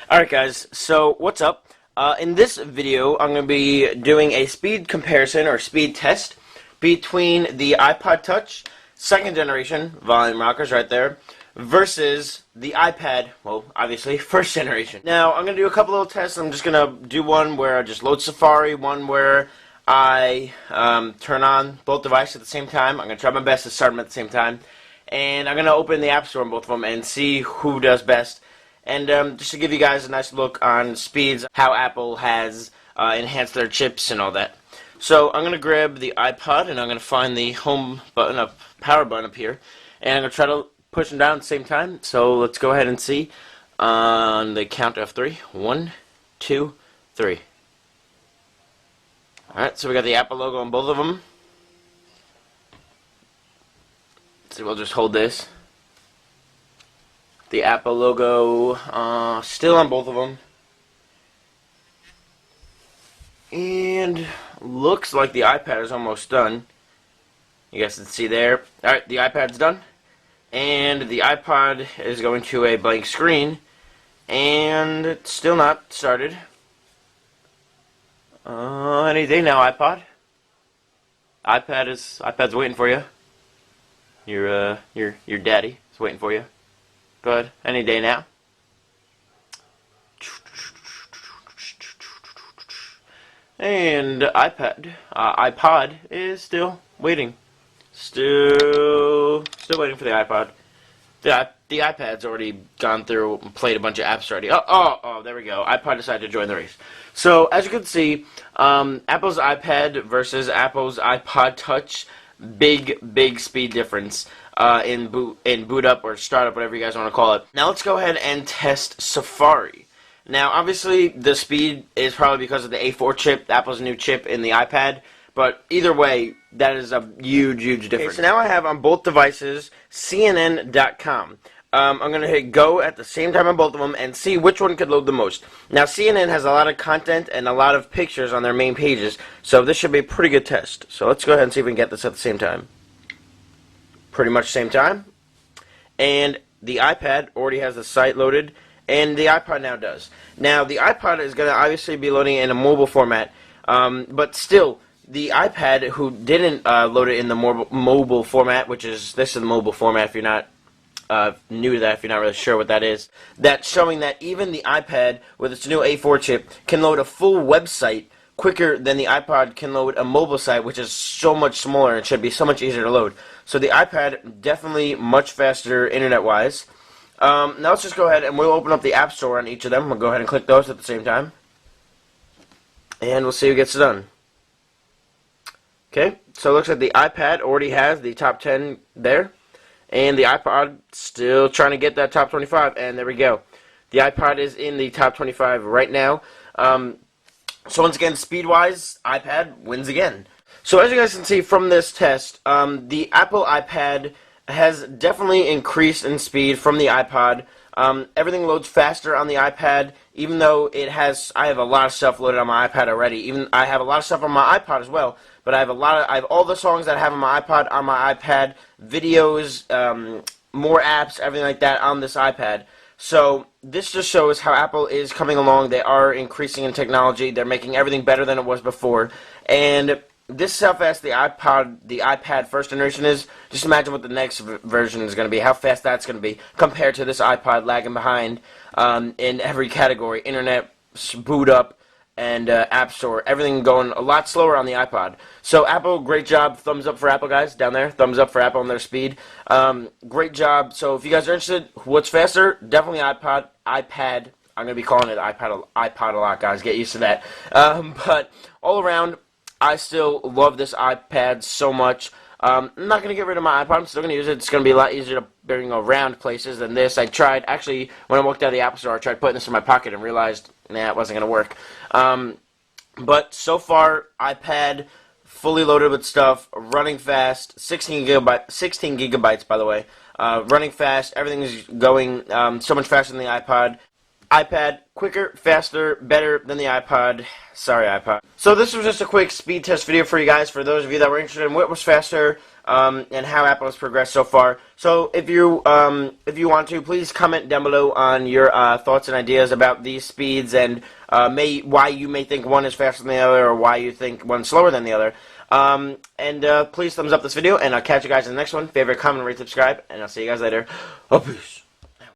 Alright guys, so what's up? In this video, I'm going to be doing a speed comparison or speed test between the iPod Touch, second generation, volume rockers right there, versus the iPad, well, obviously, first generation. Now, I'm going to do a couple little tests. I'm just going to do one where I just load Safari, one where I turn on both devices at the same time. I'm going to try my best to start them at the same time. And I'm going to open the App Store on both of them and see who does best. And just to give you guys a nice look on speeds, how Apple has enhanced their chips and all that. So I'm going to grab the iPod and I'm going to find the home button, power button up here. And I'm going to try to push them down at the same time. So let's go ahead and see on the count of 3. 1, 2, 3. Alright, so we got the Apple logo on both of them. So we'll just hold this. The Apple logo still on both of them. And looks like the iPad is almost done. You guys can see there. Alright, the iPad's done. And the iPod is going to a blank screen. And it's still not started. Any day now, iPod. iPad's waiting for you. Your daddy is waiting for you. Go ahead, any day now. And iPod is still waiting. Still waiting for the iPod. The iPad's already gone through and played a bunch of apps already. Oh, there we go. iPod decided to join the race. So, as you can see, Apple's iPad versus Apple's iPod Touch, big speed difference in boot up or startup, whatever you guys want to call it. Now let's go ahead and test Safari. Now, obviously, the speed is probably because of the A4 chip, Apple's new chip in the iPad. But either way, that is a huge difference. Okay, so now I have on both devices CNN.com. I'm going to hit go at the same time on both of them and see which one could load the most. Now, CNN has a lot of content and a lot of pictures on their main pages, so this should be a pretty good test. So let's go ahead and see if we can get this at the same time. Pretty much same time. And the iPad already has the site loaded, and the iPod now does. Now, the iPod is going to obviously be loading in a mobile format, but still, the iPad, who didn't load it in the mobile format, which is, this is the mobile format if you're not new to that, if you're not really sure what that is, that's showing that even the iPad with its new A4 chip can load a full website quicker than the iPod can load a mobile site, which is so much smaller and should be so much easier to load. So the iPad, definitely much faster internet-wise. Now let's just go ahead and we'll open up the App Store on each of them. We'll go ahead and click those at the same time. And we'll see who gets it done. Okay, so it looks like the iPad already has the top 10 there. And the iPod still trying to get that top 25, and there we go. The iPod is in the top 25 right now. So once again, speed-wise, iPad wins again. So as you guys can see from this test, the Apple iPad has definitely increased in speed from the iPod. Everything loads faster on the iPad, even though I have a lot of stuff loaded on my iPad already. I have a lot of stuff on my iPod as well, but I have all the songs that I have on my iPad, videos, more apps, everything like that on this iPad. So this just shows how Apple is coming along. They are increasing in technology. They're making everything better than it was before. And this is how fast the iPad first generation is. Just imagine what the next version is going to be, how fast that's going to be compared to this iPod lagging behind in every category. Internet, boot up, and App Store. Everything going a lot slower on the iPod. So Apple, great job. Thumbs up for Apple, guys, down there. Thumbs up for Apple and their speed. Great job. So if you guys are interested, what's faster? Definitely iPad. I'm going to be calling it iPod a lot, guys. Get used to that. But all around, I still love this iPad so much. I'm not going to get rid of my iPod. I'm still going to use it. It's going to be a lot easier to bring around places than this. I tried, actually, when I walked out of the Apple Store, I tried putting this in my pocket and realized, nah, it wasn't going to work. But so far, iPad, fully loaded with stuff, running fast, 16 gigabytes, by the way. Running fast, everything is going so much faster than the iPod. iPad, quicker, faster, better than the iPod. Sorry, iPod. So this was just a quick speed test video for you guys, for those of you that were interested in what was faster, and how Apple has progressed so far. So if you want to, please comment down below on your thoughts and ideas about these speeds and why you may think one is faster than the other or why you think one's slower than the other. And please thumbs up this video, and I'll catch you guys in the next one. Favorite, comment, rate, subscribe, and I'll see you guys later. Oh, peace.